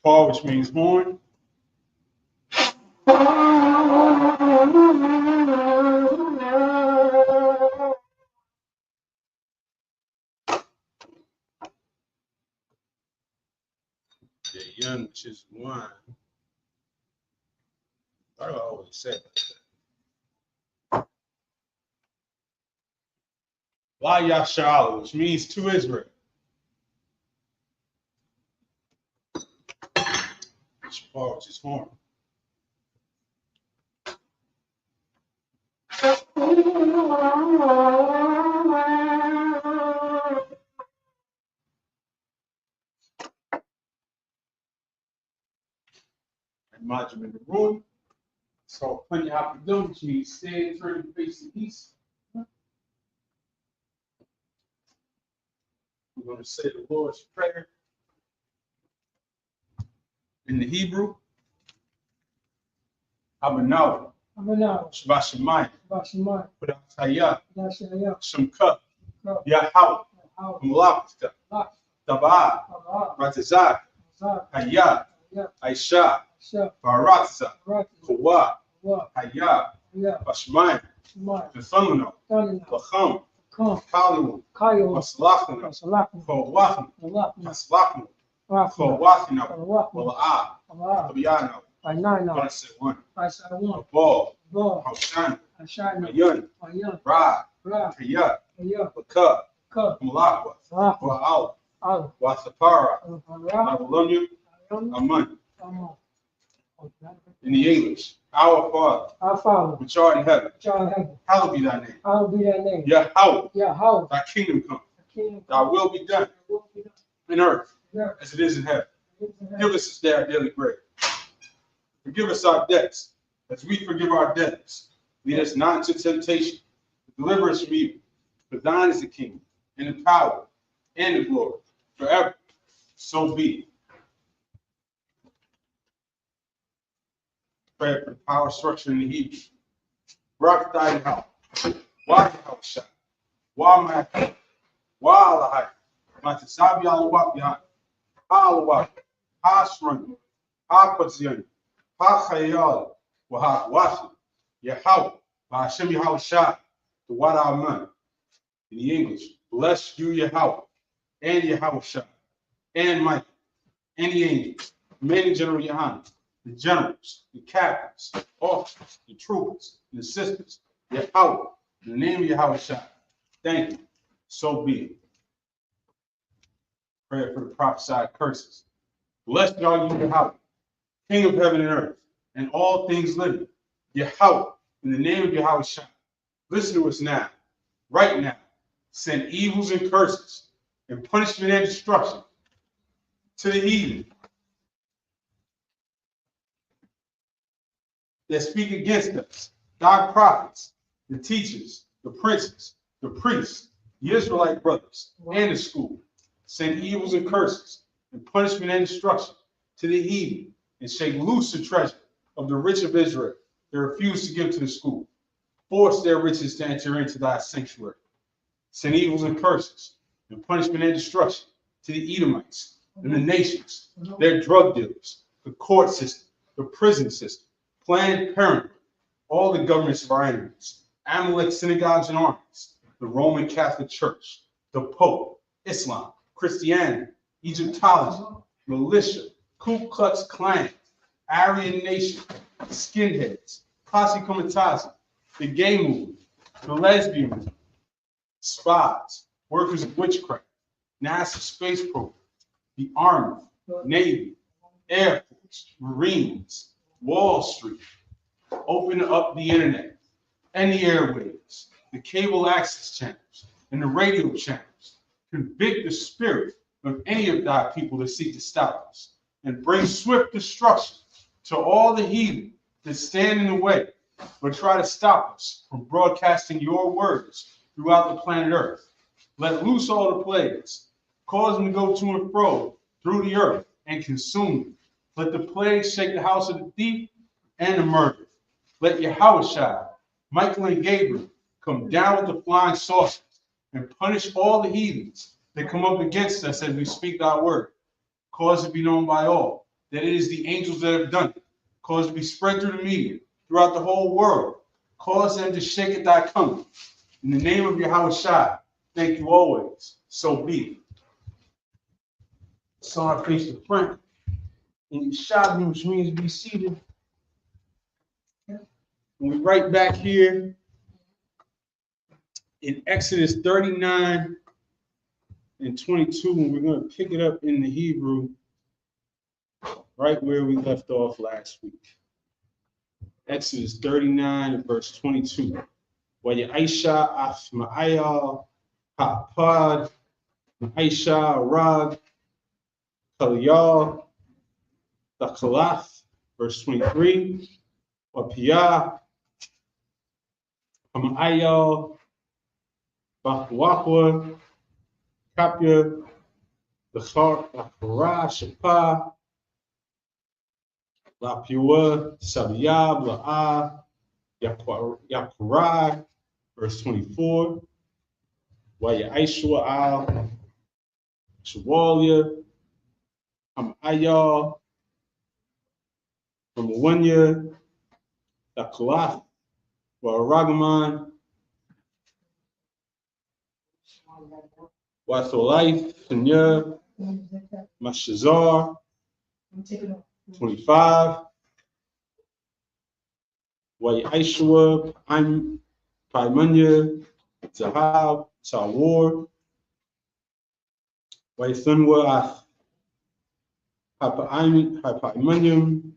Paul, which means horn. The young, which is wine. I always say that. La Yasha'ala, which means to Israel. Paul, which is horn. Imagine in the room. So plenty of them, which means stand, turn, and face the east. We're going to say the Lord's Prayer in the Hebrew. Abanaw. Shabbat Shemayim. Attire. Shemka. Yahweh. Malakta. Tabah. Ratazah. Hayah. Aisha. Baratza. Kawa. Hayah. Bashmayim. Bethumano. Lacham. Kalimu. Maslachna. Kawachna. Maslachna. Kawachna. Wala'ah. Abiyano. I said one. A ball. Hoshana. Ayun. Ra. Kaya. Baka. Malakwa. Wa'al. Wathapara. Babylonian. Amun. In the English, our Father, which art in heaven, hallowed be thy name. Yahweh, thy kingdom come. Thy will be done in earth as it is in heaven. Give us this day our daily bread. Forgive us our debts as we forgive our debtors. Lead us not into temptation, but deliver us from evil. For thine is the kingdom, and the power, and the glory, forever. So be it. Prayer for the power structure in the Hebrew. Rock thy house. Why the house shot? Why my why the height? My Tasabi Alawak behind. Alawak. Hasrun. Hapazian. Hachayal. Wahakwashi. Yahweh. Hashem Yahushua. The Wada Man. In the English, bless you, Yahweh, and Yahushua, and Michael, and the angels, commanding General Yohanan, the generals, the captains, officers, the troopers, the assistants, Yahweh, in the name of Yahushua. Thank you. So be it. Prayer for the prophesied curses. Blessed are you, Yahweh, King of heaven and earth, and all things living. Yahweh, in the name of Yahushua. Listen to us now, right now. Send evils and curses and punishment and destruction to the heathen that speak against us, thy prophets, the teachers, the princes, the priests, the Israelite brothers, and the school. Send evils and curses and punishment and destruction to the heathen, and shake loose the treasure of the rich of Israel that refuse to give to the school. Force their riches to enter into thy sanctuary. Send evils and curses and punishment and destruction to the Edomites and the nations, their drug dealers, the court system, the prison system, Planned Parenthood, all the governments of our enemies, Amalek synagogues and armies, the Roman Catholic Church, the Pope, Islam, Christianity, Egyptology, militia, Ku Klux Klan, Aryan Nation, skinheads, Posse Comitazi, the gay movement, the lesbian movement, spies, workers of witchcraft, NASA space program, the Army, Navy, Air Force, Marines, Wall Street. Open up the internet and the airwaves, the cable access channels, and the radio channels. Convict the spirit of any of thy people that seek to stop us, and bring swift destruction to all the heathen that stand in the way or try to stop us from broadcasting your words throughout the planet Earth. Let loose all the plagues, cause them to go to and fro through the earth and consume them. Let the plagues shake the house of the thief and the murderer. Let Yahushua, Michael, and Gabriel come down with the flying saucers and punish all the heathens that come up against us as we speak thy word. Cause it be known by all that it is the angels that have done it. Cause it to be spread through the media, throughout the whole world. Cause them to shake at thy coming. In the name of Yahweh Shai, thank you always. So be it. So I face the front. And you shot me, which means be seated. And we right back here in Exodus 39 and 22, and we're going to pick it up in the Hebrew right where we left off last week. Exodus 39 and verse 22. Aisha Afma'ayal Ha'pad Aisha Rag Kaliyal Dakalath, verse 23. Wapiyah Am'ayal Bakwakwa Kapya Dakhar Akara Shapa La Pua Sabiyab La'a Yakurai, verse 24. Waya Aishwa Al Shawalia Am'ayal from 1 year, the Kalaf, Ragaman, Watholite, Kenya, Mashazar, 25, Aishwa, Paimanya, Zahab, Tawar, Thunwa, Paimanyum,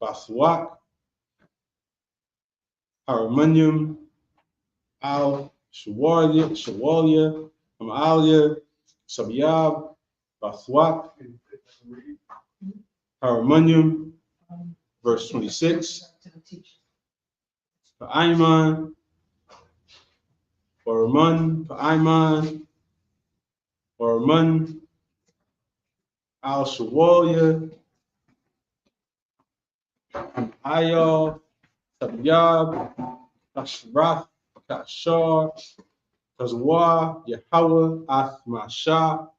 Baswak, Haramanyum, Al Shawalia, Amalia, Sabiyab, Baswak, Haramanyum, verse 26. Pa'ayman, Paraman, Paraman, Al Shawalia, Ayal, Tabyab, Kashraf, Kashar, Kazwa, Yahweh, Athmasha.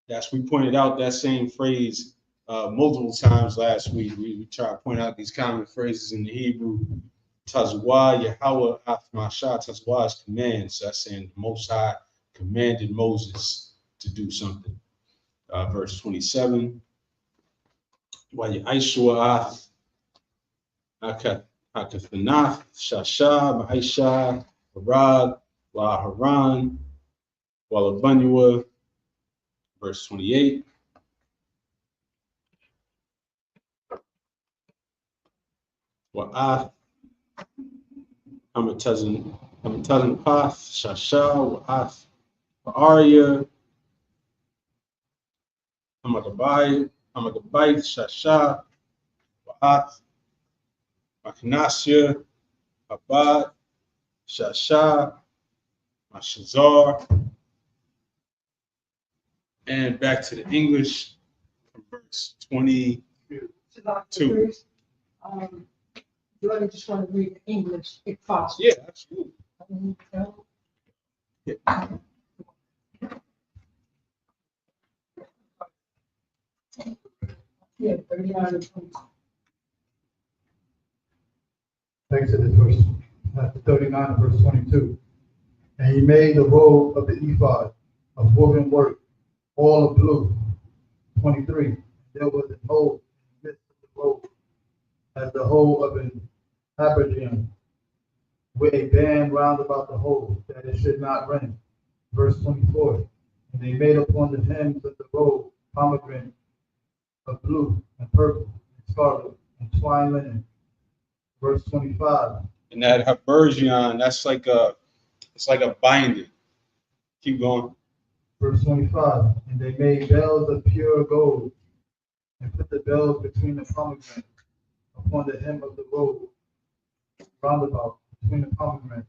Yes, we pointed out that same phrase multiple times last week. We tried to point out these common phrases in the Hebrew. Tazwa, Yahweh, Athmasha. Tazwa is command. So that's saying the Most High commanded Moses to do something. Verse 27. Aishwa, Hakathanath, Shasha, Maisha, Harag, La Haran, Walabanua, verse 28. Wa'ath, Hamatazan Path, Shasha, Wa'ath, Arya, Hamagabai, Shasha, Wa'ath, Machnasya, Abad, Shasha, Mashazar, and back to the English from verse 22. Do I just want to read the English if possible? Yeah, absolutely. Yeah, 39 and 20. Exodus 39 and verse 22. And he made the robe of the ephod of woven work, all of blue. 23. There was a hole in the midst of the robe, as the hole of an habergeon, with a band round about the hole, that it should not rend. Verse 24. And they made upon the hems of the robe pomegranate of blue and purple and scarlet and twine linen. Verse 25. And that habergeon, it's like a binding. Keep going. Verse 25. And they made bells of pure gold, and put the bells between the pomegranate upon the hem of the robe, round about between the pomegranate.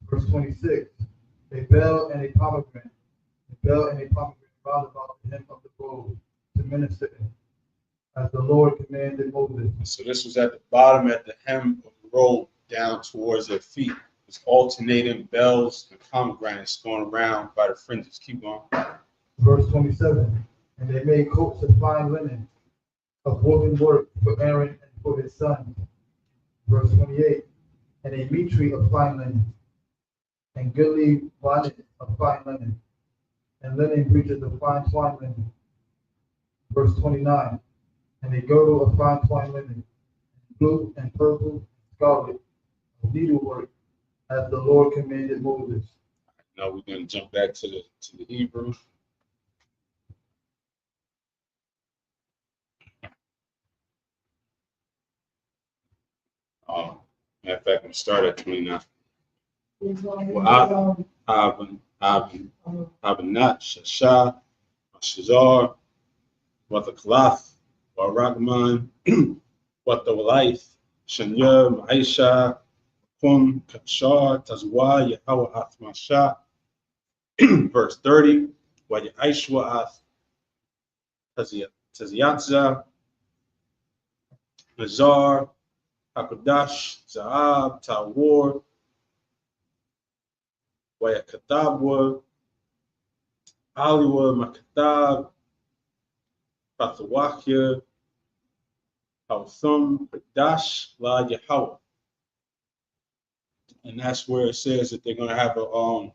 Verse 26. A bell and a pomegranate, round about the hem of the robe, to minister in, as the Lord commanded Moses. So this was at the bottom, at the hem of the robe, down towards their feet. It's alternating bells and pomegranates going around by the fringes. Keep going. Verse 27. And they made coats of fine linen, of woven work for Aaron and for his sons. Verse 28. And a mitre of fine linen, and goodly bonnet of fine linen, and linen breeches of fine twine linen. Verse 29. And a girdle of fine twine linen, blue and purple, scarlet, needlework, as the Lord commanded Moses. Now we're going to jump back to the Hebrew. Matter of fact, I'm going to start at 29. Well, Abenat, Shasha, Shazar, Wathakalath, Waragman, Wathawalaith, Shanya, Maisha, Kum, Kachar, Tazwa, Yahweh Athmasha. Verse 30, Wayaishwa Taziatza, Nazar, Hakodash, Zaab, Tawar, Wayakatabwa, Aliwa, Makatab, Pathawakia, Hawthum, Dash, La Yahweh. And that's where it says that they're going to have on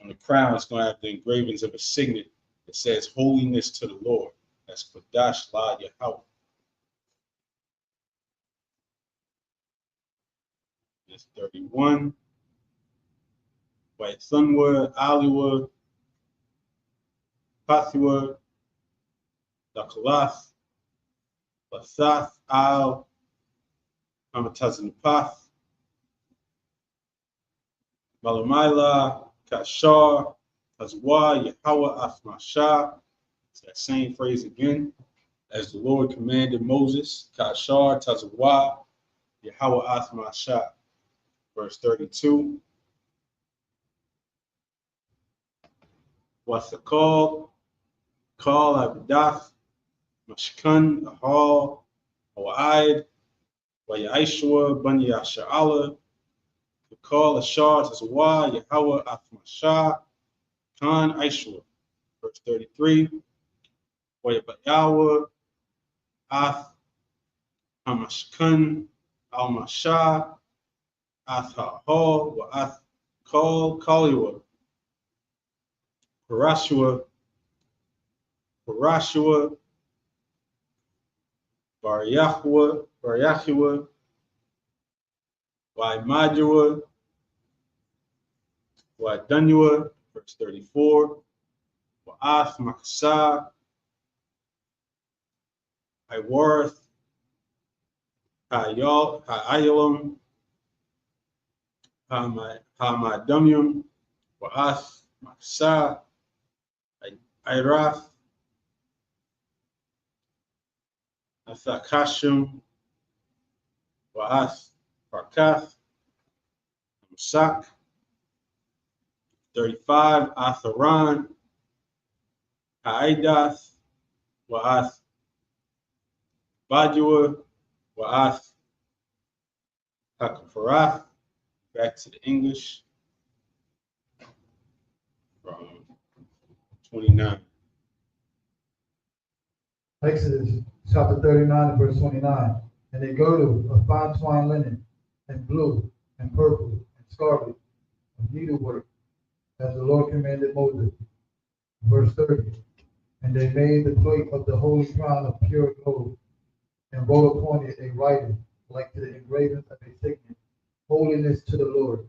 the crown, it's going to have the engravings of a signet that says holiness to the Lord. That's Kodash La Yahweh. That's 31. White Sunwood, Aliwa, Pathiwa, Dakalath, Lasath, Al, Hamatazan Path, Malamaila, Kashar, Tazwa, Yahweh Athmasha. It's that same phrase again. As the Lord commanded Moses, Kashar, Tazwa, Yahweh Athmasha. Verse 32. What's the call? Call Abidath, Mashkan, Ahal, Awa'id, Wayaishua, Bani Yasha'ala. The call Ashar, Tazwa, Yahweh Athmasha, Khan Aishua. Verse 33. Wayabayawa, Ath, Hamashkan, Almasha, Ath Ha'al, Wa'ath Kal, Kaliwa. Parashua, Baryahua, Waimajua, Wadanua, verse 34, Wa'ath Makasa, Iwarth, Ha'iyalam, Hamadamium, Wa'ath Makasa, Irath, Athakashim, Wa'ath Farkath, Musak. 35, Atharan, Ha'idath, Wa'ath Bajua, Wa'ath Hakafarath. Back to the English from 29. Exodus chapter 39 and verse 29. And a girdle of fine twine linen, and blue, and purple, and scarlet, of needlework, as the Lord commanded Moses. Verse 30. And they made the plate of the holy crown of pure gold, and wrote upon it a writing, like to the engravings of a signet, holiness to the Lord.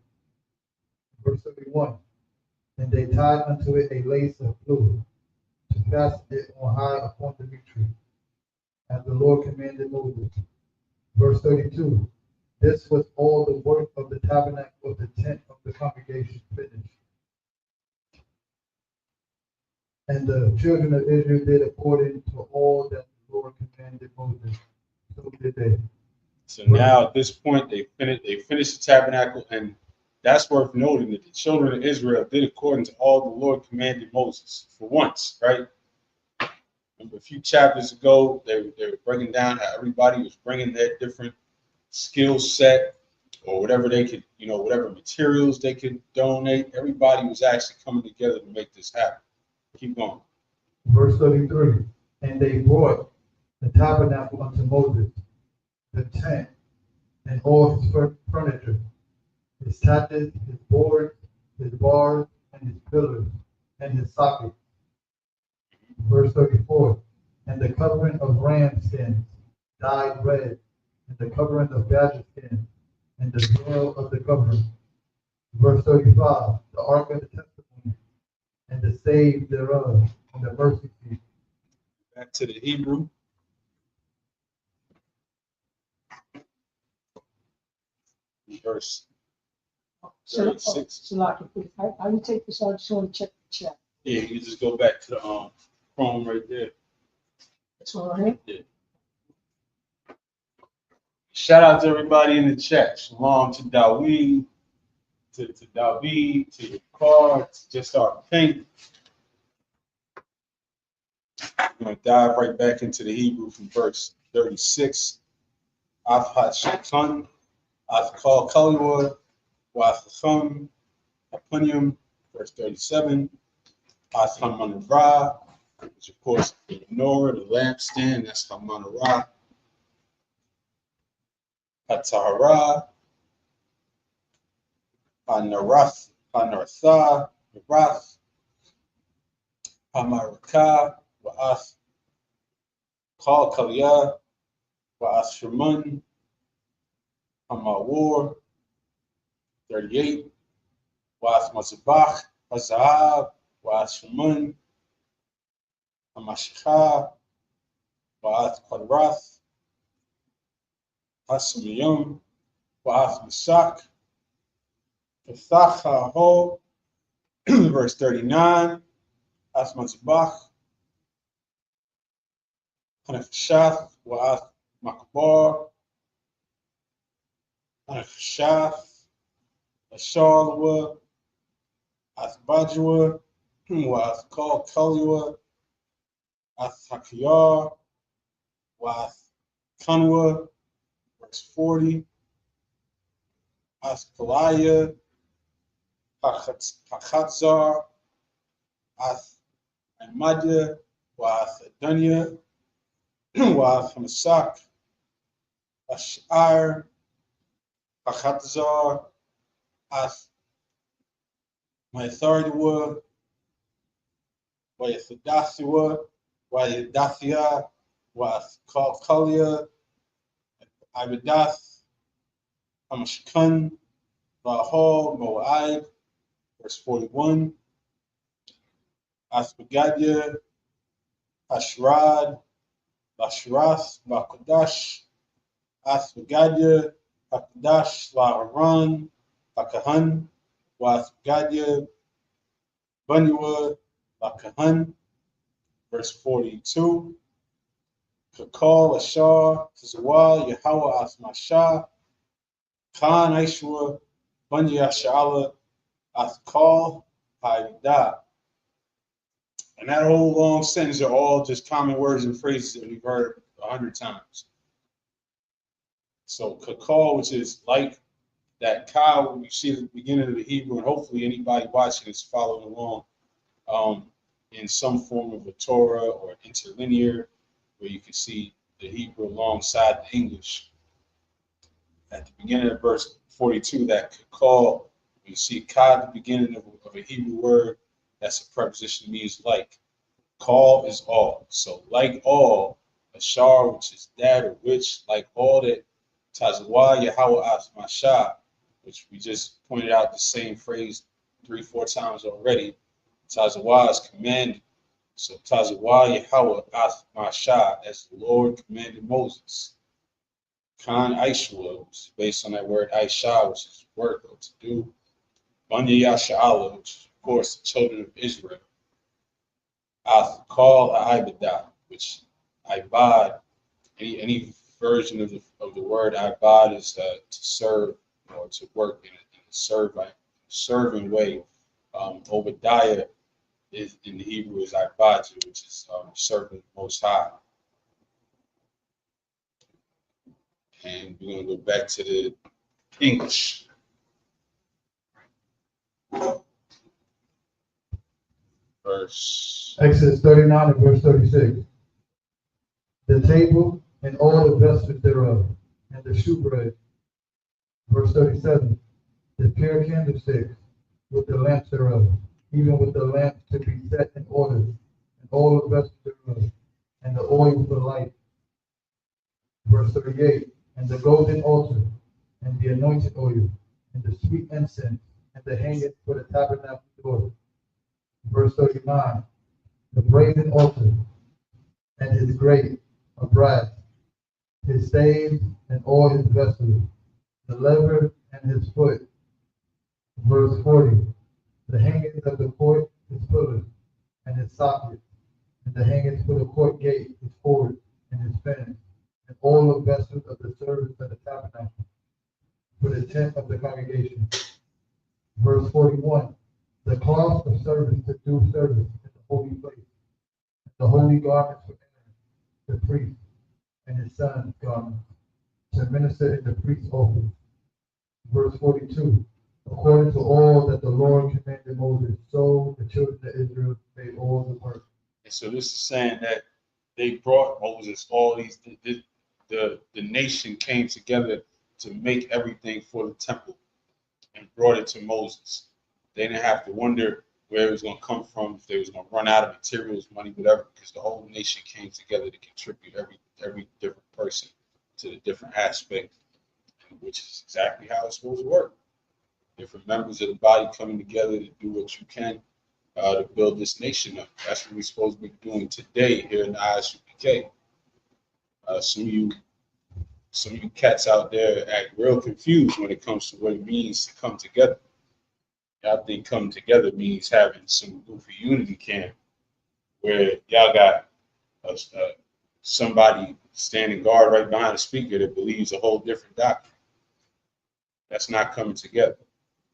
Verse 31. And they tied unto it a lace of blue, to fasten it on high upon the mitre, as the Lord commanded Moses. Verse 32. This was all the work of the tabernacle of the tent of the congregation finished. And the children of Israel did according to all that the Lord commanded Moses. So did they. So now at this point, they finished the tabernacle, and that's worth noting that the children of Israel did according to all the Lord commanded Moses for once, right? Remember a few chapters ago, they were breaking down how everybody was bringing their different skill set or whatever they could, whatever materials they could donate. Everybody was actually coming together to make this happen. Keep going. Verse 33, and they brought the tabernacle unto Moses, the tent, and all his furniture, his tablets, his boards, his bars, and his pillars, and his sockets. Verse 34, and the covering of ram skins dyed red, and the covering of badger skin, and the veil of the covering. Verse 35, the ark of the testimony, and the save thereof, and the mercy seat. Back to the Hebrew. Verse So, 36. so like, I would take this out, just want to check the chat. Yeah, you just go back to the Chrome right there. That's all right. Shout out to everybody in the chat. Shalom to Dawid, to David, to the car, to Just Our Pink. I'm going to dive right back into the Hebrew from verse 36. Afhat Shekhan, Afkal Kaliwa, Wathacham, Apunium, verse 37. Atham Manavra, which of course the menorah, the lampstand, that's Hamanara. Attire, Hanarath, Hanartha, Narath, Hamaraka, Wa'ath, Kal Kaliyah, Wa'ath Shaman, Hamawar, 38, Wa'ath Mazabach, Hazahab, Wa'ath Shaman, Hamashcha, Wa'ath Quadrath, Hasamiyum, Wa'ath Misak, Kathacha Ho, verse 39, Asmatzbach, Hanafshath, Wa'ath Makbar, Hanafshath, Ashalwa, Athbajwa, Wa'ath Kal Kalua, Athakiyar, Wa'ath Kanwa, verse 40, Athkalaya, Hachatzar, Ath Amadya, Wa'ath Adunya, Wa'ath Hamasak, Ash'ar, Hachatzar, Ath my authority were, Wa'athadathia, Wa'adathia, Wa'ath Kalia, Ibadath, Hamashkan, Vahol, Moab, verse 41, Athbagadia, Ashrad, Bashrath, Bakadash, Athbagadia, Hakadash, Laharan, Hakahan, Wathgadia, Bunua, Lakahan, verse 42, Kakal, Ashar, Tazawal, Yahweh, Athmashah, Khan, Aishwa, Bunya, Shala, Athkal, Haidah. And that whole long sentence are all just common words and phrases that we've heard 100 times. So Kakal, which is like that cow, you see at the beginning of the Hebrew, and hopefully anybody watching is following along in some form of a Torah or interlinear, where you can see the Hebrew alongside the English. At the beginning of verse 42, that Kakal, you see ka at the beginning of a Hebrew word, that's a preposition that means like. Call is all. So like all, Ashar, which is that or which, like all that, Tazawah Yahweh Asmashah, which we just pointed out the same phrase 3-4 times already. Tazawah is commanded. So Tazawah Yahweh Asmashah, as the Lord commanded Moses. Khan Aishwa, which is based on that word Aisha, which is work or to do. Banya Yasha'ala, which is, of course, the children of Israel. Call Ibadah, which Ibad, any version of the word Ibad is to serve or to work in a serving way. Obadiah is in the Hebrew is Ibad, which is serving Most High. And we're going to go back to the English. verse. Exodus 39 and verse 36. The table and all the vessels thereof, and the shewbread. Verse 37. The pure candlesticks with the lamps thereof, even with the lamps to be set in order, and all the vessels thereof, and the oil for light. Verse 38. And the golden altar, and the anointing oil, and the sweet incense, and the hanging for the tabernacle door. Verse 39. The brazen altar, and his grate of brass, his staves, and all his vessels, the lever and his foot. Verse 40. The hangings of the court, his pillars, and his sockets, and the hangings for the court gate, his forward, and his fence, and all the vessels of the service of the tabernacle, for the tent of the congregation. Verse 41. The cloth of service to do service in the holy place, the holy garments for Aaron, the priest, and his son's garments, to minister in the priest's office. Verse 42. According to all that the Lord commanded Moses, so the children of Israel made all the work. And so this is saying that they brought Moses all these, the nation came together to make everything for the temple and brought it to Moses. They didn't have to wonder where it was going to come from, if they was going to run out of materials, money, whatever, because the whole nation came together to contribute every different person to the different aspect, which is exactly how it's supposed to work. Different members of the body coming together to do what you can to build this nation up. That's what we're supposed to be doing today here in the Isupk. Some of you cats out there act real confused when it comes to what it means to come together. Y'all think coming together means having some goofy unity camp where y'all got somebody standing guard right behind the speaker that believes a whole different doctrine. That's not coming together.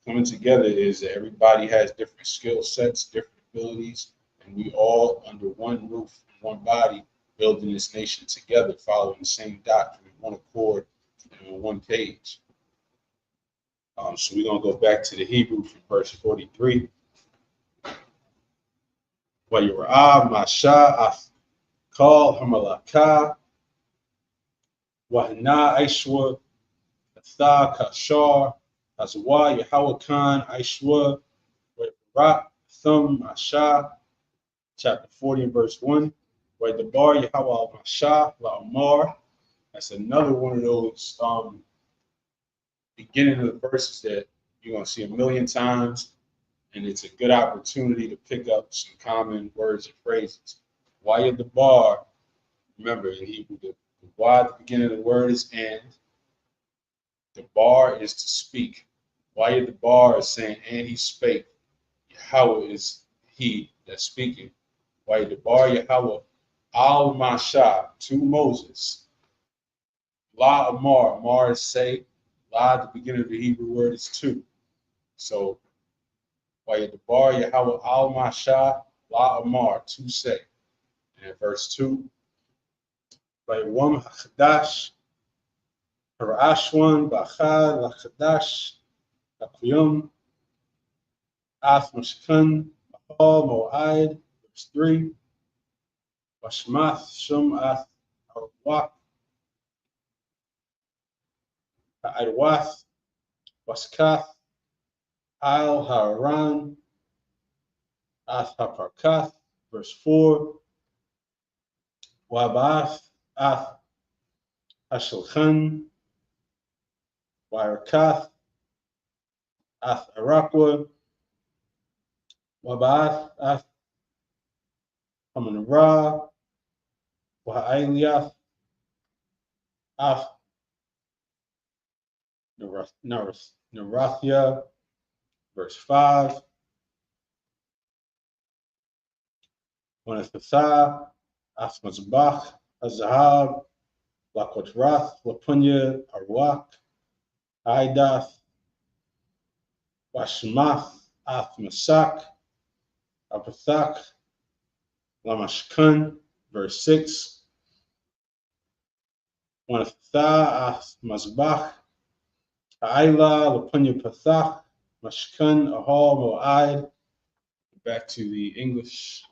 Coming together is that everybody has different skill sets, different abilities, and we all under one roof, one body, building this nation together, following the same doctrine, one accord, and on one page. So we're going to go back to the Hebrew from verse 43. وَيُرْعَى مَا شَاءَ قَالَ هَمَلَكَا وَهْنَا أَيْشْوَ أَثَا كَشَارِ أَزْوَى يَحَوَكَانْ أَيْشْوَ وَيُرْعَى ثُمْ مَشَا. Chapter 40 and verse 1. وَيْدَبَارْ يَحَوَى مَشَا لَأَمَارِ. That's another one of those beginning of the verses that you're going to see a million times, and it's a good opportunity to pick up some common words and phrases. Why at the bar? Remember, in Hebrew, the why at the beginning of the word is and. The bar is to speak. Why at the bar is saying, and he spake. Yahweh is he that's speaking. Why at the bar, Yahweh al Masha to Moses. La Amar, Amar is say. La at the beginning of the Hebrew word is to. So, why at the bar, Yahweh al Masha, La Amar, to say. And verse 2, by Wam Hachadash, Harashwan, Bachad, Lachadash, Akuyum, Ath Mashkan, Mahal, Mo'aid, verse 3, Washmath, Shum, Ath, Arwak, Ha'idwath, Waskath, Al Haran, Ath Haparkath, verse 4, Wabath, Ath Hashalchan, Wairakath, Ath Arakwa, Wabath, Ath Hamanara, Wahailiath, Ath Narathia, verse 5, Wanathatha, Ath Mazbach, Azahab, Lakotrath, Lapunya, Arwak, Aidath, Washmath, Ath Masak, Apathak, Lamashkun, verse 6, Wanathatha, Ath Mazbach, Aila, Lapunya Pathak, Mashkun, Ahal, Mo'aid, back to the English.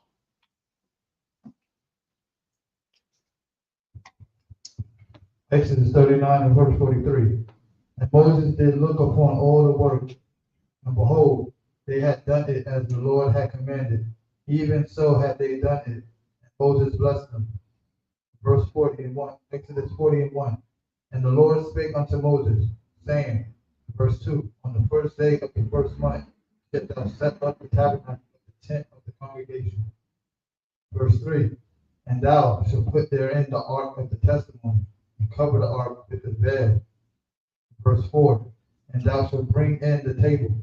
Exodus 39 and verse 43. And Moses did look upon all the work, and behold, they had done it as the Lord had commanded. Even so had they done it. And Moses blessed them. Verse 40 and 1. Exodus 40 and 1. And the Lord spake unto Moses, saying, verse 2, on the first day of the first month, shalt thou set up the tabernacle of the tent of the congregation. Verse 3, and thou shalt put therein the ark of the testimony, and cover the ark with the veil. Verse 4, and thou shalt bring in the table,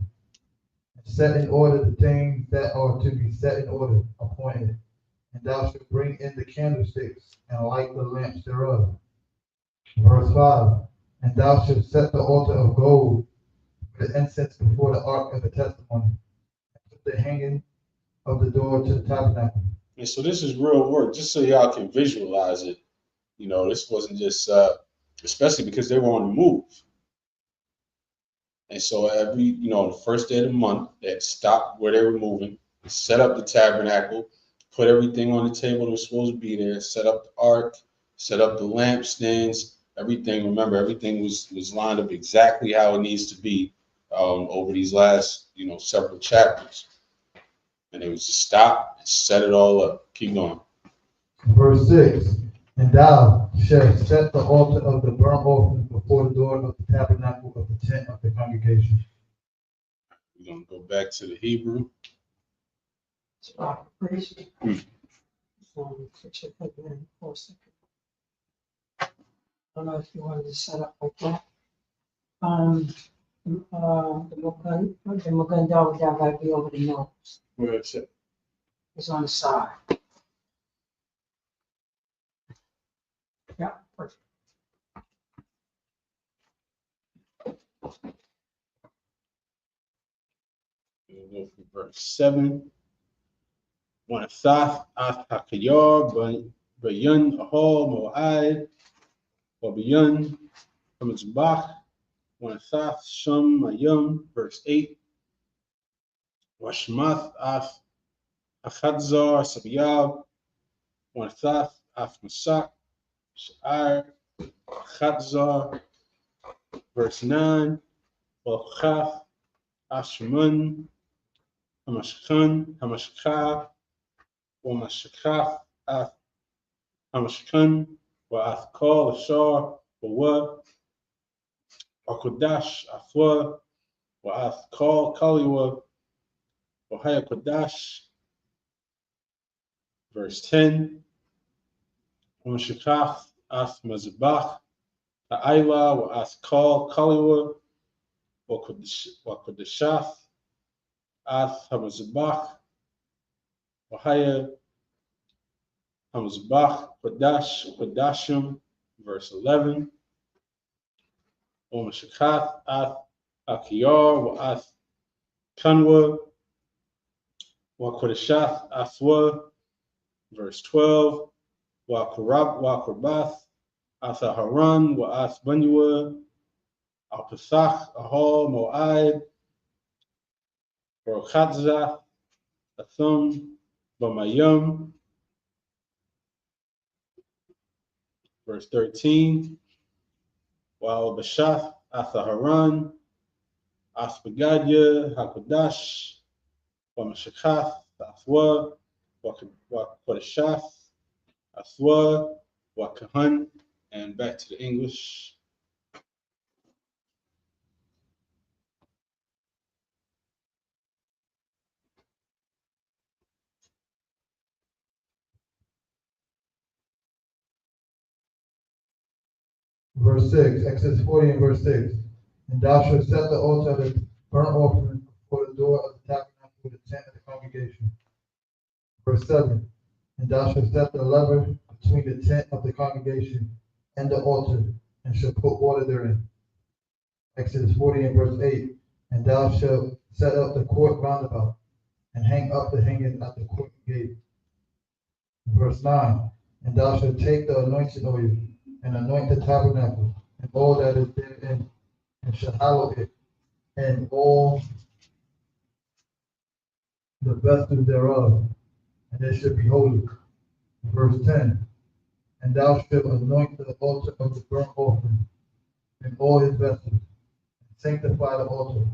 and set in order the things that are to be set in order upon it. And thou shalt bring in the candlesticks, and light the lamps thereof. Verse 5, and thou shalt set the altar of gold with incense before the ark of the testimony, and put the hanging of the door to the tabernacle. And so this is real work, just so y'all can visualize it. You know, this wasn't just, especially because they were on the move. And so every, the first day of the month, they had stopped where they were moving, set up the tabernacle, put everything on the table that was supposed to be there, set up the ark, set up the lampstands, everything. Remember, everything was lined up exactly how it needs to be over these last, several chapters. And it was to stop and set it all up. Keep going. Verse 6, and thou shalt set the altar of the burnt offering before the door of the tabernacle of the tent of the congregation. We're going to go back to the Hebrew. Praise Fix your paper in for a second. I don't know if you wanted to set up like that. The Muganda would have to be over the nose. Where it's at. It's on the side. Yeah, perfect. We'll go from verse 7. Wanasath ath hakayar bayan ahol mo'ad wabayan hamizbach. Wanasath sham mayam. Verse 8. Washmath ath achadzar sabiyab. Wanasath ath masak sha'ar achadzar. Verse 9. Walchaf ashman hamashkan hamashkah. ومشكاف أث همشكن وأثقال الشار ووا وقداش أثوا وأثقال كاليوا وهي قداش. Verse 10. ومشكاف أث مزباح أيلا وأثقال كاليوا وقدشاف أث همزباح وهي Hamzbach Kodash Kodashim. Verse 11. Omashakath Ath Akiyar Wa'ath Kanwa Wakodashath Athwa. Verse 12. Wakorabath Athaharan Wa'ath Banyua Alpasach Ahol Mo'ad Rokhatzah Athum Bamayum. Verse 13. While Bashath Athaharan Aspagadya Hakodash Wamashakath Athwa Wakodashath Athwa Wakahan. And back to the English. Verse 6, Exodus 40 and verse 6. And thou shalt set the altar of the burnt offering before the door of the tabernacle of the tent of the congregation. Verse 7. And thou shalt set the lever between the tent of the congregation and the altar, and shalt put water therein. Exodus 40 and verse 8. And thou shalt set up the court round about, and hang up the hanging at the court gate. Verse 9. And thou shalt take the anointing oil, and anoint the tabernacle, and all that is therein, and shall hallow it, and all the vessels thereof, and they shall be holy. Verse 10. And thou shalt anoint the altar of the burnt offering and all his vessels, and sanctify the altar,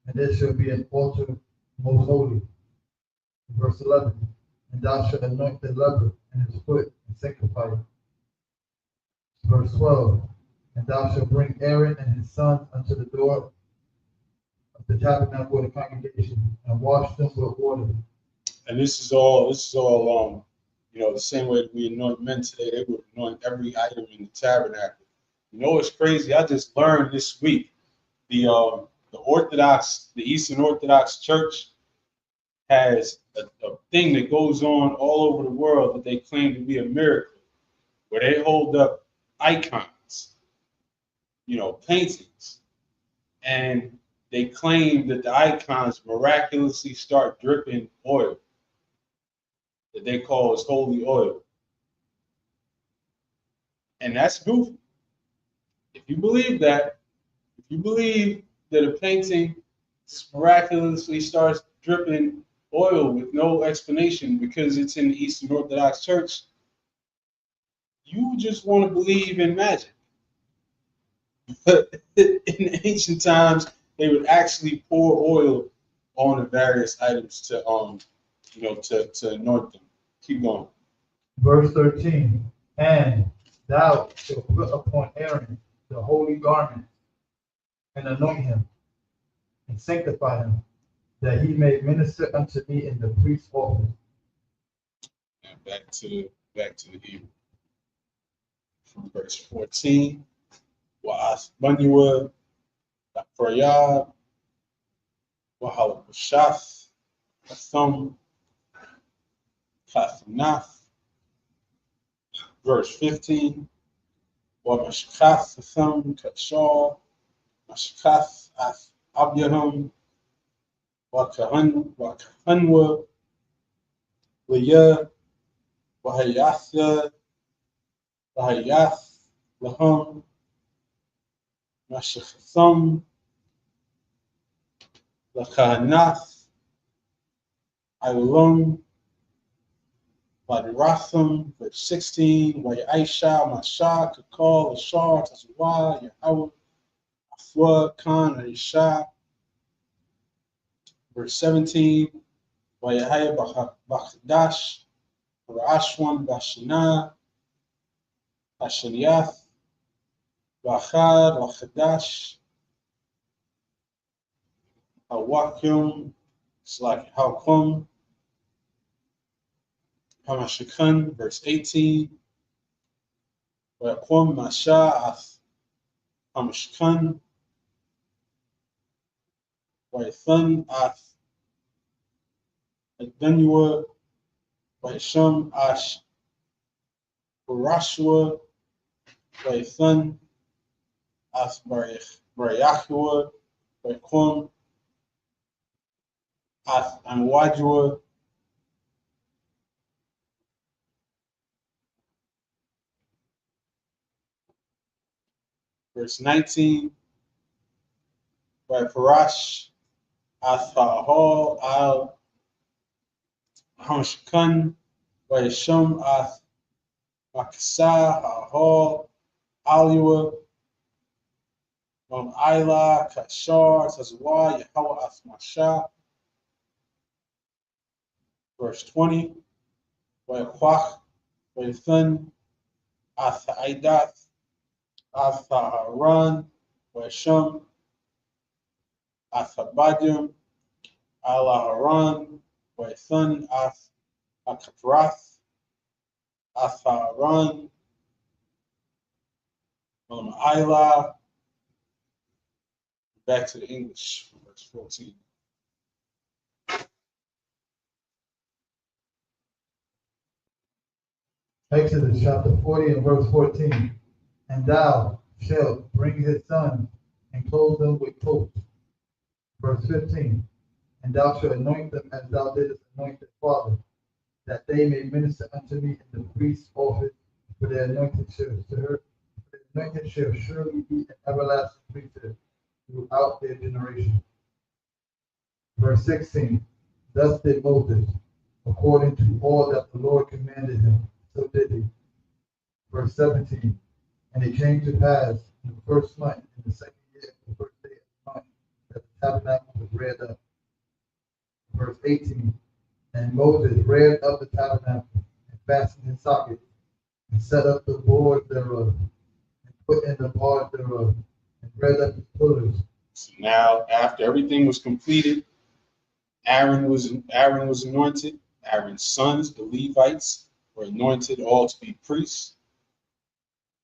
and it shall be an altar most holy. Verse 11. And thou shalt anoint the lever and his foot, and sanctify it. Verse 12. And thou shalt bring Aaron and his sons unto the door of the tabernacle of the congregation, and wash them with water. And this is all the same way that we anoint men today, they would anoint every item in the tabernacle. You know what's crazy? I just learned this week, the Eastern Orthodox Church has a thing that goes on all over the world that they claim to be a miracle, where they hold up icons, paintings, and they claim that the icons miraculously start dripping oil that they call as holy oil. And that's goofy. If you believe that a painting just miraculously starts dripping oil with no explanation because it's in the Eastern Orthodox Church, you just want to believe in magic. But in ancient times, they would actually pour oil on the various items to anoint them. Keep going. Verse 13. And thou shalt put upon Aaron the holy garment, and anoint him, and sanctify him, that he may minister unto me in the priest's office. And back to the Hebrew. From verse 14. Wa'asbanyua, La'prayah, Wa'halabashath, Kathum, Kathanath. Verse 15. Wa'mashkath, Kathum, Kachal, Mashkath, Abyaham, Wa'kahanwa, Leah, Wa'hayatha, Wa'hayath, Laham, Mashachatham, Lakahanath, Ilum, Vadiratham, verse 16, Wa'aisha, Masha, Kakal, Ashar, Tazawah, Yahweh, Afwa, Khan, Aisha, verse 17, Wa'yahaya, Bachdash, Rashwan, Bashana, Ashaniath, Wachad, Wachadash, Hawakim, Halkum, Hamashikan, verse 18, Wakum, Masha'ath, Hamashikan, Waithan, Ath, Adanyua, Waisham, Ash, Barashua, Waithan, Ath, Barayachua, Waikum, Ath, Anwajua, verse 19, by Parash, Athahal, Al Hamshkan, by Shum, Ath Makasa, Hahal, Aliwa, Ila, Kashar, Tazwa, Yahweh, Ath Masha. Verse 20, by Kwach, by Thun, Ath Aidath, Ath Haran, by Shum, Athabadim, Alaharan, Waithan, Ath Akaprath, Atharan, Ila. Back to the English, verse 14. Exodus chapter 40 and verse 14. And thou shalt bring his sons and clothe them with coats. Verse 15. And thou shalt anoint them as thou didst anoint their father, that they may minister unto me in the priest's office, for their anointed shall surely be an everlasting priesthood throughout their generation. Verse 16. Thus did Moses, according to all that the Lord commanded him. So did he. Verse 17. And it came to pass in the first month, in the second year, the first day of the month, that the tabernacle was reared up. Verse 18. And Moses reared up the tabernacle, and fastened its sockets, and set up the boards thereof, and put in the bars thereof, and reared up its pillars. So now, after everything was completed, Aaron was anointed. Aaron's sons, the Levites, were anointed all to be priests.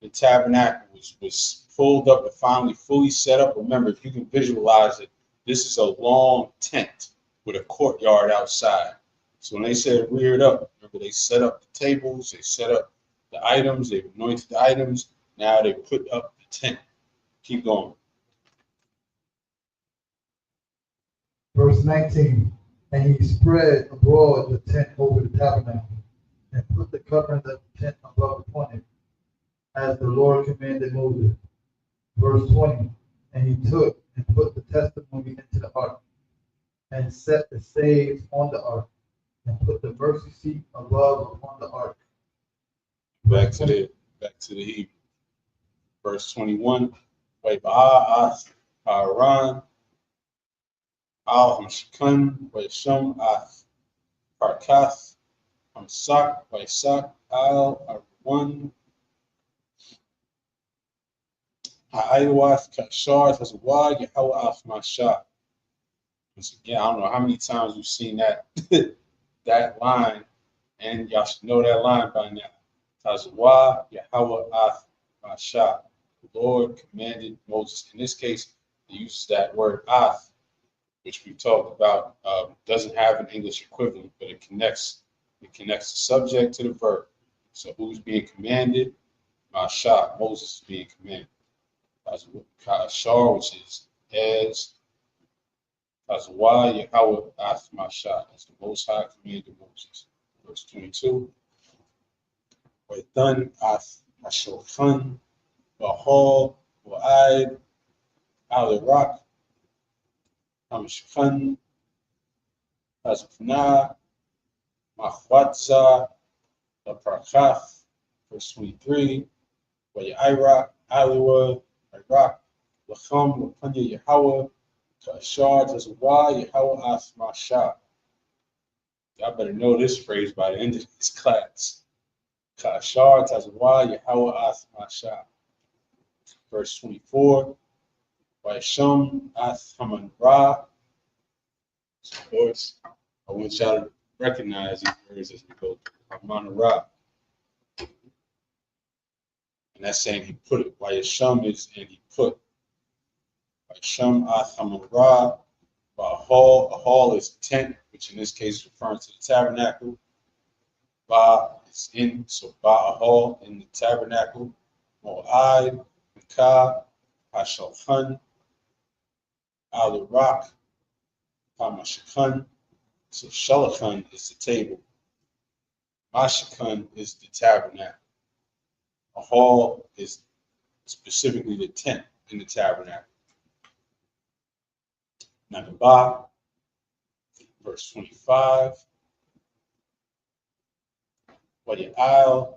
The tabernacle was pulled up and finally fully set up. Remember, if you can visualize it, this is a long tent with a courtyard outside. So when they said reared up, remember they set up the tables, they set up the items, they anointed the items. Now they put up the tent. Keep going. Verse 19. And he spread abroad the tent over the tabernacle, and put the covering of the tent above upon it, as the Lord commanded Moses. Verse 20. And he took and put the testimony into the ark, and set the staves on the ark, and put the mercy seat above upon the ark. Back to the Hebrew. Verse 21. Vayiba'ath ha'aran al hamshkan vayisham ath parkath hamsak vayisak al arwan ha'aywath kashar tazawah Yahweh af mashah. Once again, I don't know how many times we've seen that that line, and y'all should know that line by now. Tazawah Yahweh af mashah. The Lord commanded Moses. In this case, he uses that word ath, which we talked about. Doesn't have an English equivalent, but it connects the subject to the verb. So who's being commanded? Mashah. Moses is being commanded. Kashar, which is as. Tazawah Yahweh af Mashah. That's the Most High commanded Moses. Verse 22. Waithan af Ashochan. Bahal, Wa'id, Al-Iraq, Hamshkan, Hazafna, Mahwatza, Laprakath, verse 23, Wa'iraq, Aliwa, Iraq, Lacham, Lapanya Yahweh, Kashar, Tazawah, Yahweh, Af Mashah. Y'all better know this phrase by the end of this class. Kashar, Tazawah, Yahweh, Af Mashah. Verse 24, Vaisham Ath Haman Ra. Of course, I want y'all to recognize these words as we go through. Haman Ra. And that's saying he put it. Vaisham is and he put. Vaisham Ath Haman Ra. A hall is tent, which in this case is referring to the tabernacle. Ba is in, so Ba a hall in the tabernacle. Mo'ai. Ka, Hashalchan, Al-Iraq, Hamashkan. So Shalachan is the table. Mashkan is the tabernacle. A hall is specifically the tent in the tabernacle. Nagabah, verse 25. Wadi'al,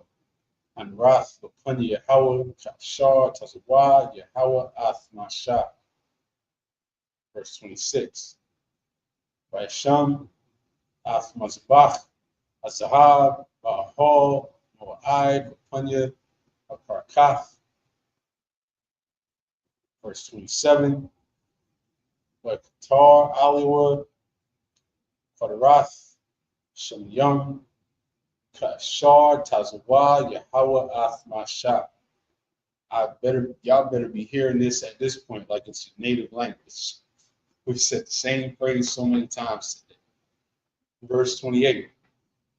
Anrath, Lapanya Yahweh, Kashar, Tazawah, Yahweh, Ath Mashah. Verse 26. Vaisham, Ath Mazbach, Azahab, Ba'ahol, Mo'ai, Lapanya, Aparkath. Verse 27. Wakatar, Aliwa, Fadarath, Shemyam, Kashar, Tazawah, Yahweh, Ath Mashah. Y'all better be hearing this at this point like it's your native language. We've said the same phrase so many times today. Verse 28.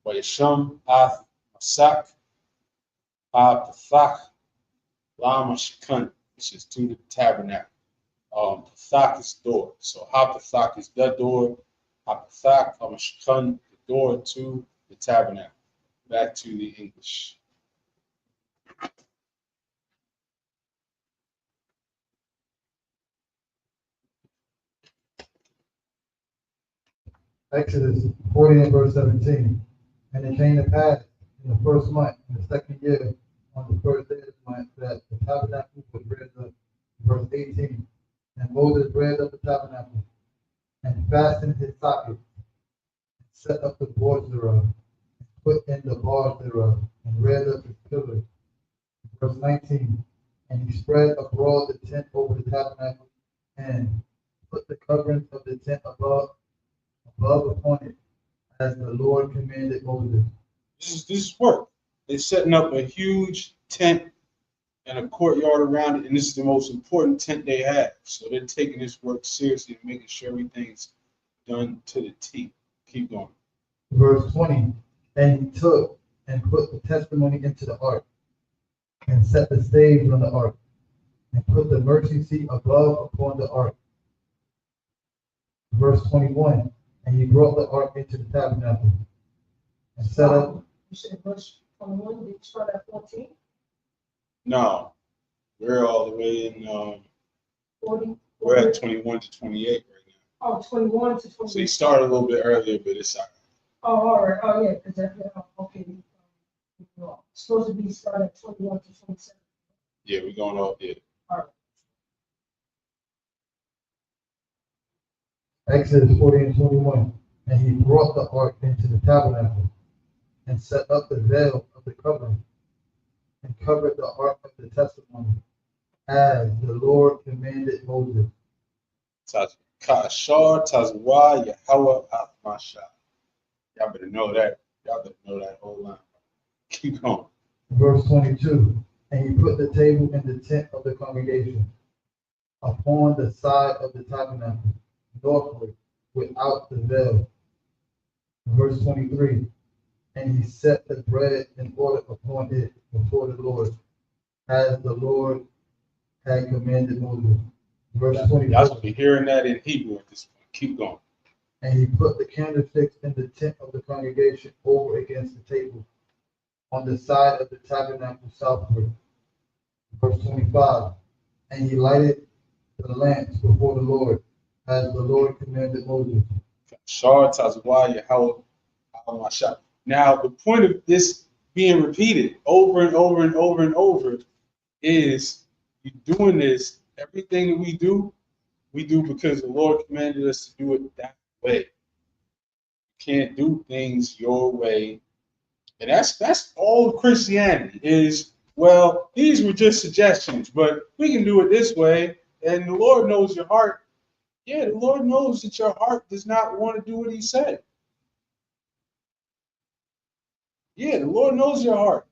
Vayisham Ath Masak, Pathak, Lama Shekun, which is to the tabernacle. Pathak is door. So Pathak is the door. Pathak, Shekun, the door to the tabernacle. Back to the English. Exodus 40 and verse 17. And it came to pass in the first month, in the second year, on the first day of the month, that the tabernacle was reared up. Verse 18. And Moses reared up the tabernacle, and fastened his sockets, and set up the boards thereof, and put in the bars thereof, and reared up his pillars. Verse 19. And he spread abroad the tent over the tabernacle, and put the coverings of the tent above upon it, as the Lord commanded Moses. This is work. They're setting up a huge tent and a courtyard around it, and this is the most important tent they have. So they're taking this work seriously and making sure everything's done to the T. Keep going. Verse 20. And he took and put the testimony into the ark, and set the staves on the ark, and put the mercy seat above upon the ark. Verse 21. And he brought the ark into the tabernacle, and set up. You said verse 21, did you start at 14? No, we're all the way in, 40? we're at 21 to 28 right now. Oh, 21 to 28. So you started a little bit earlier, but it's all right. Oh, all right. Oh, yeah, because okay. It's supposed to be started at 21 to 27. Yeah, we're going off there. All right. Exodus 40 and 21. And he brought the ark into the tabernacle, and set up the veil of the covering, and covered the ark of the testimony, as the Lord commanded Moses. Kashar Tazwa Yahweh Masha. Y'all better know that. Y'all better know that whole line. Keep going. Verse 22. And he put the table in the tent of the congregation, upon the side of the tabernacle, northward, without the veil. Verse 23. And he set the bread in order upon it before the Lord, as the Lord had commanded Moses. Verse 24. Y'all should be hearing that in Hebrew at this point. Keep going. And he put the candlesticks in the tent of the congregation over against the table, on the side of the tabernacle southward. Verse 25. And he lighted the lamps before the Lord, as the Lord commanded Moses. Kashar Tazwa Yahweh Masha. Now, the point of this being repeated over and over and over and over is you're doing this. Everything that we do because the Lord commanded us to do it that way. You can't do things your way. And that's all of Christianity is, well, these were just suggestions, but we can do it this way. And the Lord knows your heart. Yeah, the Lord knows that your heart does not want to do what he said. Yeah, the Lord knows your heart.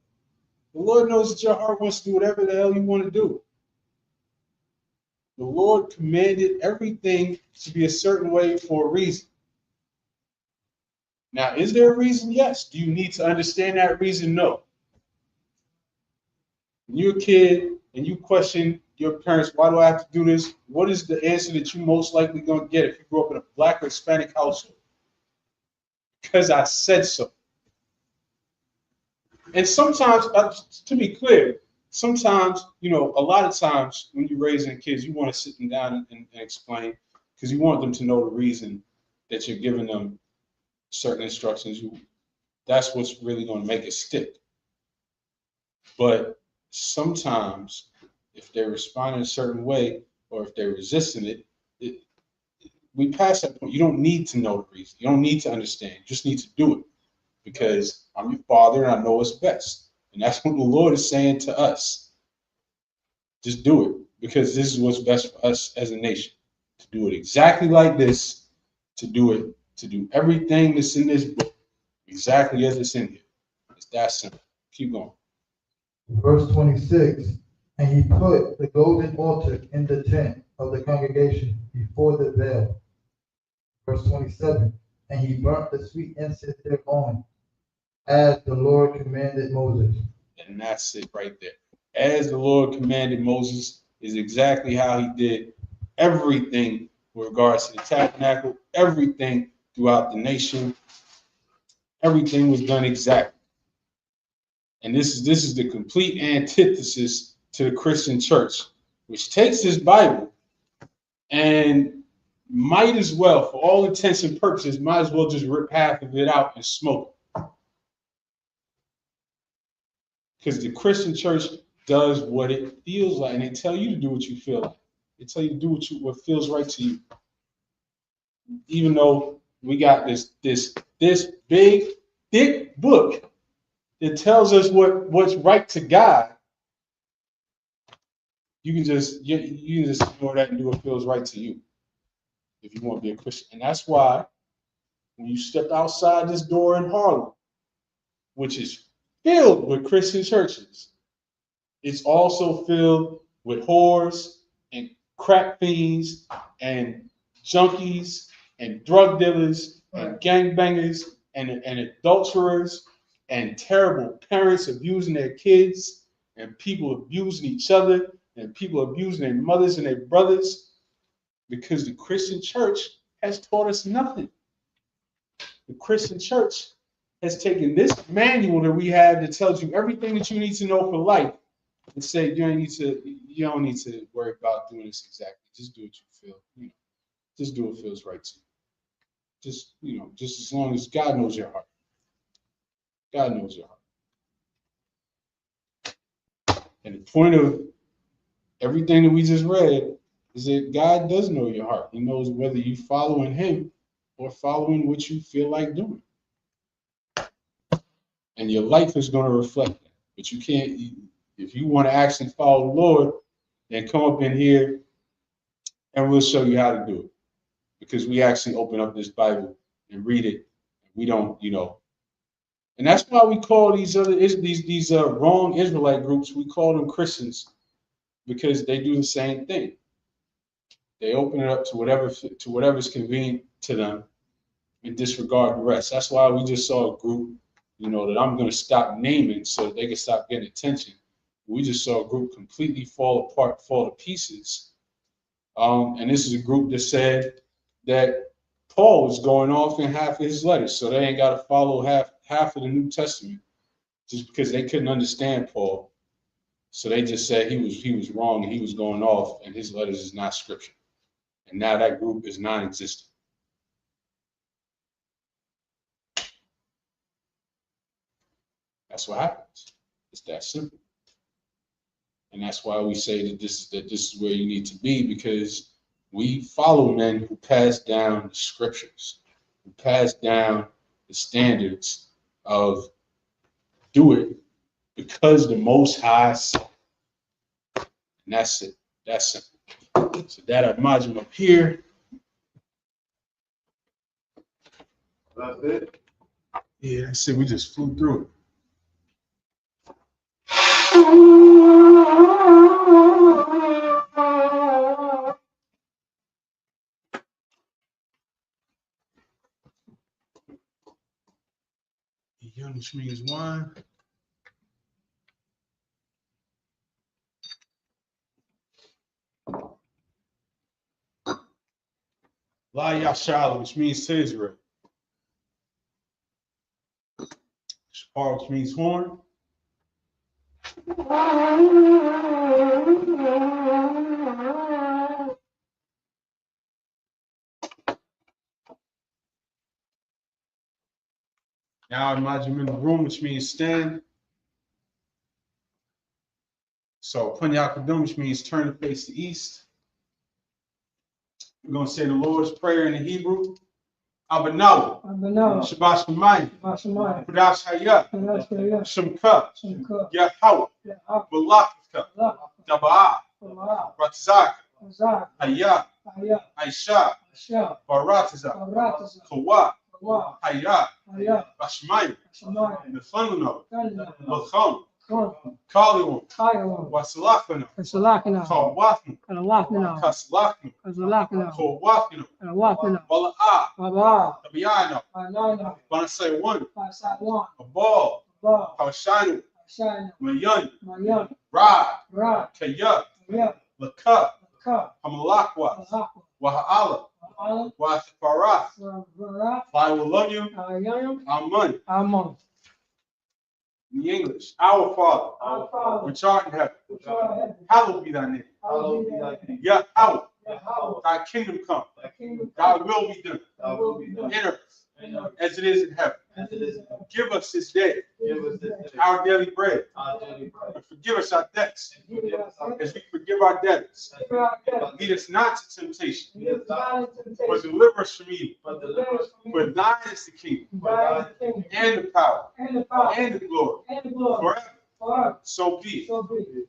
The Lord knows that your heart wants to do whatever the hell you want to do. The Lord commanded everything to be a certain way for a reason. Now, is there a reason? Yes. Do you need to understand that reason? No. When you're a kid and you question your parents, why do I have to do this? What is the answer that you most likely going to get if you grew up in a Black or Hispanic household? Because I said so. And sometimes, to be clear, sometimes, a lot of times when you're raising kids, you want to sit them down and explain, because you want them to know the reason that you're giving them certain instructions. That's what's really going to make it stick. But sometimes, if they're responding a certain way, or if they're resisting it, we pass that point. You don't need to know the reason. You don't need to understand. You just need to do it. Because I'm your father and I know what's best. And that's what the Lord is saying to us. Just do it, because this is what's best for us as a nation. To do it exactly like this, to do everything that's in this book exactly as it's in here. It's that simple. Keep going. Verse 26. And he put the golden altar in the tent of the congregation before the veil. Verse 27. And he burnt the sweet incense thereon, as the Lord commanded Moses. And that's it right there. As the Lord commanded Moses is exactly how he did everything with regards to the tabernacle, everything throughout the nation. Everything was done exactly. And this is the complete antithesis to the Christian church, which takes this Bible and might as well, for all intents and purposes, might as well just rip half of it out and smoke it. Because the Christian church does what it feels like, and they tell you to do what you feel like. They tell you to do what feels right to you. Even though we got this big, thick book that tells us what's right to God, you can just ignore that and do what feels right to you if you want to be a Christian. And that's why when you step outside this door in Harlem, which is filled with Christian churches, it's also filled with whores and crack fiends and junkies and drug dealers and gangbangers and adulterers and terrible parents abusing their kids and people abusing each other and people abusing their mothers and their brothers, because the Christian church has taught us nothing. The Christian church has taken this manual that we have that tells you everything that you need to know for life and say you don't need to worry about doing this exactly. Just do what you feel. Just do what feels right to you. Just as long as God knows your heart. God knows your heart. And the point of everything that we just read is that God does know your heart. He knows whether you following him or following what you feel like doing. And your life is going to reflect that. But you can't, if you want to actually follow the Lord, then come up in here and we'll show you how to do it. Because we actually open up this Bible and read it. We don't, And that's why we call these wrong Israelite groups, we call them Christians, because they do the same thing. They open it up to whatever's convenient to them and disregard the rest. That's why we just saw a group, that I'm going to stop naming so that they can stop getting attention. We just saw a group completely fall apart, fall to pieces. And this is a group that said that Paul was going off in half of his letters, so they ain't got to follow half of the New Testament just because they couldn't understand Paul. So they just said he was wrong and he was going off, and his letters is not scripture. And now that group is non-existent. That's what happens. It's that simple. And that's why we say that this is where you need to be, because we follow men who pass down the scriptures, who pass down the standards of do it because the Most High said. And that's it. That's simple. So that I margin up here. That's it. Yeah, that's it. We just flew through it. Young, which means wine. La Yashara, which means to Israel. Shapar, which means horn. Now imagine in the room, which means stand. So Punyakadum, which means turn to face the east. We're going to say the Lord's Prayer in the Hebrew. Abanaw. Shabbat Shemayim. Kudash Hayah. Shemka. Yahweh. Balakka. Daba'ah. Ratzak. Hayah. Aisha. Baratazak. Kawah. Hayah. Bashmayim. Nefanuno. Lachon. Kaliwam. Wasalakana. Kawafnu. Kaslaknu. Kawafnu. Bala'ah. Abiyano. Banasay one. A ball. Hawashanu. Mayan. Ra. Kaya. Laka. Hamalakwa. Waha'ala. Wahafarat. I will love you. Amen. In the English, our Father, which art in heaven, hallowed be thy name. Yahweh, Thy kingdom come. Thy kingdom Thy come. will be done Thy will be done. in earth In earth as it is in heaven. as it is in heaven. Give us this day Give us this day our daily bread, our daily bread. and forgive us our debts And forgive us our as debts. we forgive our debtors. Forgive our debts. Lead us not to temptation, Lead us not into but temptation, deliver us from evil. but deliver us from For evil. thine is the kingdom, For thine is the kingdom, and the power, and the power, and the glory, and the glory, forever. forever. So be it. So be it.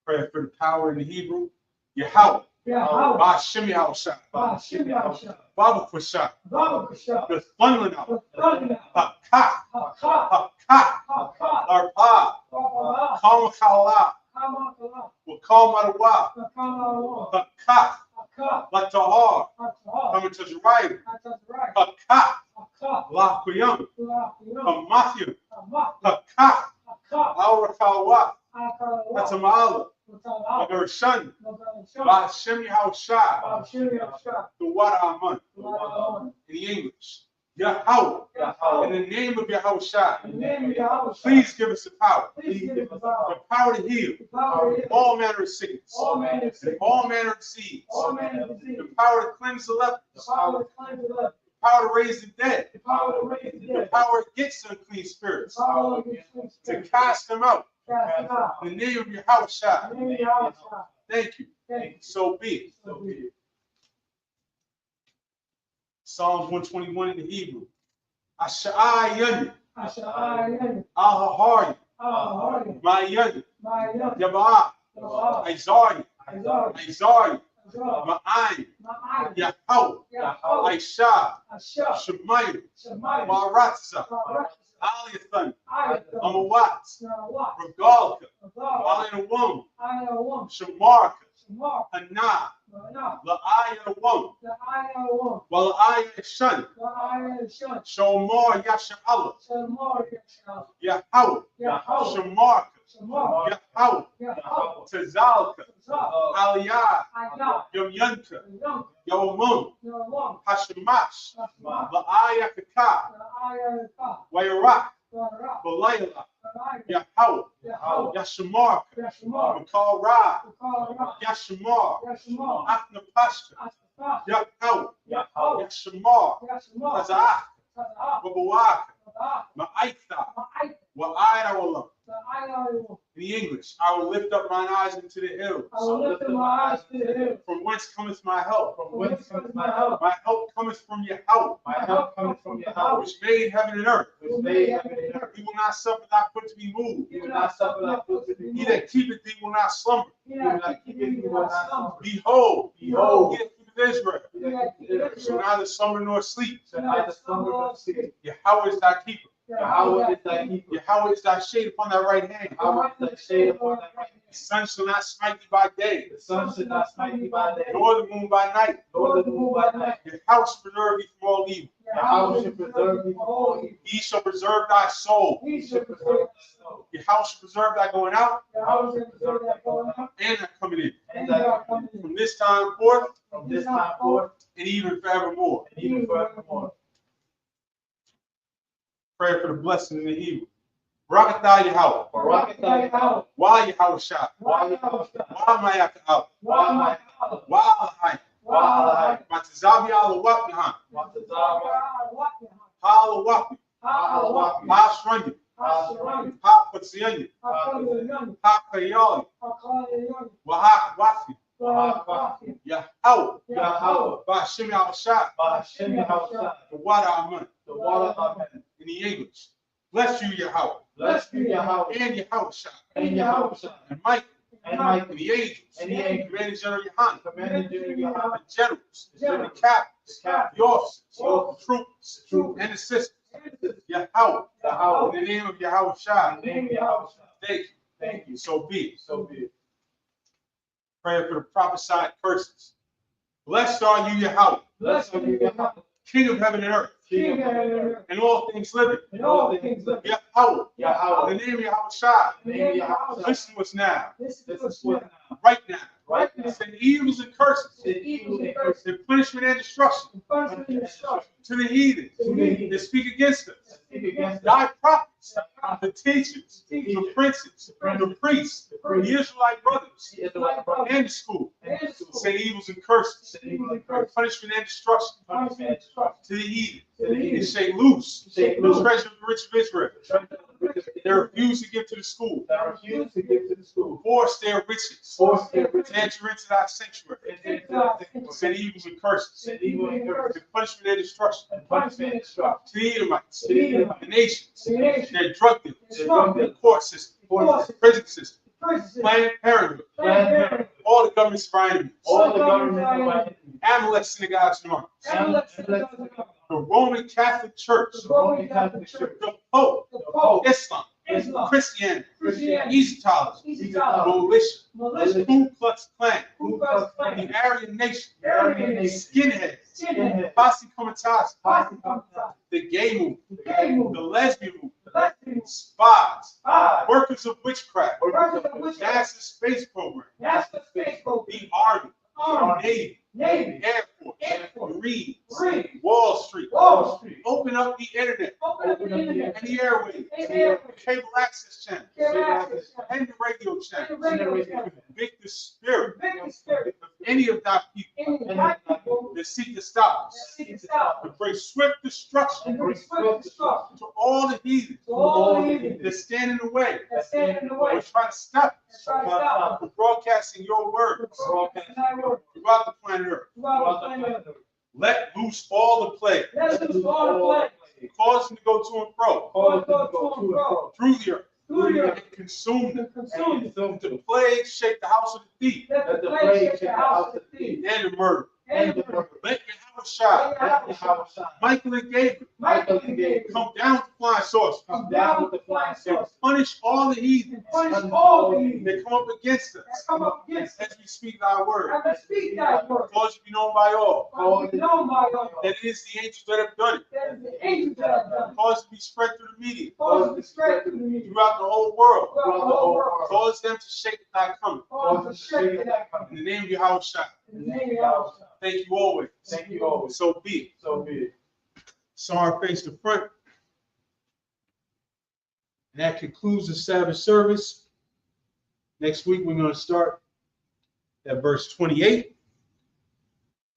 Prayer for the power in the Hebrew. Yahweh, Yahweh, Ba'ashem Yahushua, Ba'ashem Yahushua, Baba Kusha, Baba Kusha, the thundering out, the thunder, Hakah, Hakah, Hakah, Hakah, Arpa, Hakah, Kamakala, Kamakala, Wakamarawa, Hakah, Hakah, Hakah, Latahar, Hakah, coming to the right, Hakah, right, Hakah, Hakah, Lakuyam, Hakah, Hamathu, Hakah, Hakah, Hakah, Aurakawa, Hakah, Hatamala, Hakah, Agarashan, Hakah, Ba'ashem Yahushua, Ba'ashem Yahushua, the water Aman, Hakah, in the English. Yahweh, Yahweh, in the name of Yahushua, in the name of Yahweh, please give us the power, please give us the the power, power to heal the power to heal all manner of sickness, all manner of and sickness, all manner of disease, all manner of disease, the power to cleanse the lepers, the power to cleanse the leper, the power to raise the dead, the power to raise the the dead, power against unclean the spirits, power against to spirits, cast them out. cast them out. In the name of In Yahushua, the name of Yahweh, thank you. thank you. So be it. So be it. Psalms 121 in the Hebrew. Asha'ayani, Asha'ayani, Ahahari, Ahahari, Mayani, Ma'ayani, Yabaa, Yabaa, Isari, Azari, Isari, Azari, Ma'ayin, Ma'ayani, Yahweh, Yahweh, Aisha, Asha, Shemayim, Shemayim, Baratza, Barak, Aliathan, Ayathan, Amawat, Nawat, Regalka, Azar, Ayinawam, Ayawam, Shamarka, Shamar, Anah, Manah, La'ayinawam, the Ayawam, Wala'ayin, the Ayashan, Shomar Yasha'Allah, Shamar, Yashal, Yahweh, Yahweh, Shamarka, Shamar, Yahweh, Yahweh, Tazalka, Azar, Aliyah, Ayah, Yomyanka, Yom, Yomum, Yawam, Hashemash, Ashma, La'ayakaka, the Ayaka, Wayrak, Barak, Balayla, Barak, Yahweh, Yahweh, Yashamarka, Yashmar, Makal Ra, Barak, Yashamar, Yashmar, Afna Pashta, Asfa, Yahweh, Yahweh, Yashamar, Yashmar, Tazah, Tazah, Babawaka, Tazah, Ma'aitha, Ma'ayat, Wa'ayrawallah. the Ayawam. In the English, I will lift up mine eyes into the hills. I will lift up my eyes to the hills. From whence cometh my help? From whence cometh my help? My help cometh from Yahweh, My help cometh from Yahweh, which made heaven and earth. who made heaven and earth. He will not suffer thy foot to be moved. He will not suffer thy foot to be He moved. that keepeth thee will not slumber. He that keepeth thee will not slumber. Behold, Behold, he that keepeth Israel he that keepeth shall Israel neither slumber nor sleep. shall neither slumber nor sleep. Yahweh is thy keeper. Yahweh is thy keeper. Yahweh is thy shade upon thy right hand. Yahweh is thy shade upon thy right hand. The sun shall not smite thee by day, The sun shall not smite thee by day, nor the moon by night. nor the moon by night. Yahweh shall preserve thee from all evil. Yahweh shall preserve thee from all evil. He shall preserve thy soul. He shall preserve thy soul. Yahweh shall preserve thy going out Yahweh shall preserve thy going out and thy coming in. and thy coming in. From this time forth From this time forth and even forevermore. and even forevermore. Prayer for the blessing in the Hebrew. Barakatah Yahweh. Barakatah Yahweh. Why Yahweh Shah? Why Yahweh? Why Mayakah? Why my Yahweh? Why Lahai? Why Matazabi Allah Wapihan. Hala Wapi. Ha Shranya. Ha Patsianya. Ha Kayali. Wahak Wafi. Yahweh. Yahweh. Ba'ashem Yahushua. Ba'ashem Yahushua. The water Amen. The water Amen. In the English. Bless you, Yahweh. Blessed be Yahweh And Yahushua. and Yahushua And Mike. and Michael And the angels. and the angels. Commanding General Yohanan. Commanded General Yahweh, The generals. The generals. The captains. the captain, The officers. The The troops. the troops, And the sisters. and Yahweh. Yahweh. In the name of Yahushua. In the name of Yahushua. Thank you. Thank you. So be it. So be it. Prayer for the prophesied curses. Blessed are you, Yahweh, Blessed are you, Yahweh, King of heaven and earth, King of heaven and earth, and all things living. and all things living. Yahweh. Yahweh. In the name of Yahushua. In the name of Yahushua. Listen to us now. This is what right now. Right now. Send evils and curses. Send evils and curses. And punishment and destruction. And punishment and destruction. To the heathen. To the heathen. That speak against us. Speak against us. Thy prophets. Thy The teachers. The princes. The priests. The Israelite brothers. Israelite brothers. And the school. And the school. Send evils and curses. Send evils and curses. Punishment and destruction. Punishment and destruction. To the heathen. To the heathen. And shake loose. Shake The loose. treasure of the rich of Israel. They refuse to give to the school. That refuse to give to the school. Force their riches. Force their riches. To enter into thy sanctuary. Send evils and curses. Send evil and curses. And punishment and destruction. And punishment and destruction. To the Edomites. To the Edomites. The nations. The nations. Their drug dealers. Their drug dealers. The court system. Court system. Prison system. Prison. Planned Parenthood. Planned Parenthood. All the governments of our enemies. All the government of our enemies. Amalek synagogues and armies. Amalek synagogues and armies. The Roman Catholic Church. The Roman Catholic Church. The Pope. The Pope. Islam. Islam. Christianity. Christianity. Egyptology. Egyptology. Militia. Militia. Ku Klux Klan. Ku Klux Klan. The Aryan Nation. Aryan Nation. Skinheads. Skinhead. Posse Comitatus. Posse Comitatus. The gay movement. The gay movement. The lesbian movement. The lesbian movement. Spies. Spies. Workers of witchcraft. Workers of witchcraft. NASA space program. NASA space program. The Army. Army. Navy. Navy. Air Force. Air Force. Marines. Marines. Wall Street. Wall Street. Open up the internet. Open up the internet. And the airwaves. And the airwaves. Cable access channels. Cable access channels. And the radio channels. And the radio channels. Convict the spirit Convict the spirit of any of thy people in thy people that seek to stop that us. seek to stop To us. bring swift destruction And bring swift destruction to all the heathens to all the heathen that stand in the way that stand in the way or try to stop and try to stop us from broadcasting your word broadcasting thy word throughout the planet Earth. throughout the planet. Let loose all the plague. Let us lose all the plague. Cause them to go to and fro Cause them to go to and fro through the earth through the earth and consume them. and consume them. The plague shake the house of the thief Let the plague shake the house of the thief and the murder. and the murder. Let Yahweh shine. Let Yahweh shine. Michael and Gabriel Michael and Gabriel come down with the flying saucers. come down with the flying And saucer punish all the heathen and punish all the heathen that come up against that us come up against us. as we speak thy word. And let's speak thy word. Cause it to be known by all Cause it to be known by all. that it is the angels that have done it. That is the angels that have done it. Cause it to be spread through the media Cause it to spread through the media. throughout the whole world. Throughout the whole world. Cause them to shake thy coming. Cause it to shake thy coming. In the name of Yahweh Shai. In the name of Yahweh. Thank you always. Thank you always. So be it. So be it. Sorry, face the front. And that concludes the Sabbath service. Next week, we're going to start at verse 28.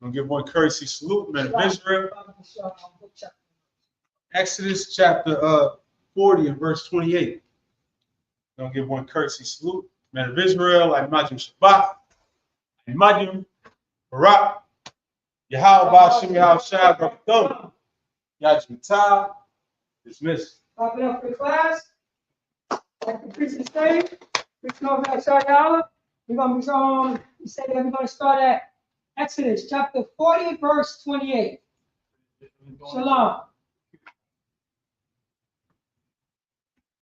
I'm going to give one courtesy salute, man of Israel. Exodus chapter 40 and verse 28. I'm going to give one courtesy salute, man of Israel. I imagine Shabbat. I imagine Barak. Yahweh Ba'Shem Yahweh Shai Barakadom. Yajmitah. Dismissed. Clap it up for the class. Like the preacher said, preaching over at Shayala. We're going to be he said that we're going to start at Exodus chapter 40, verse 28. Shalom.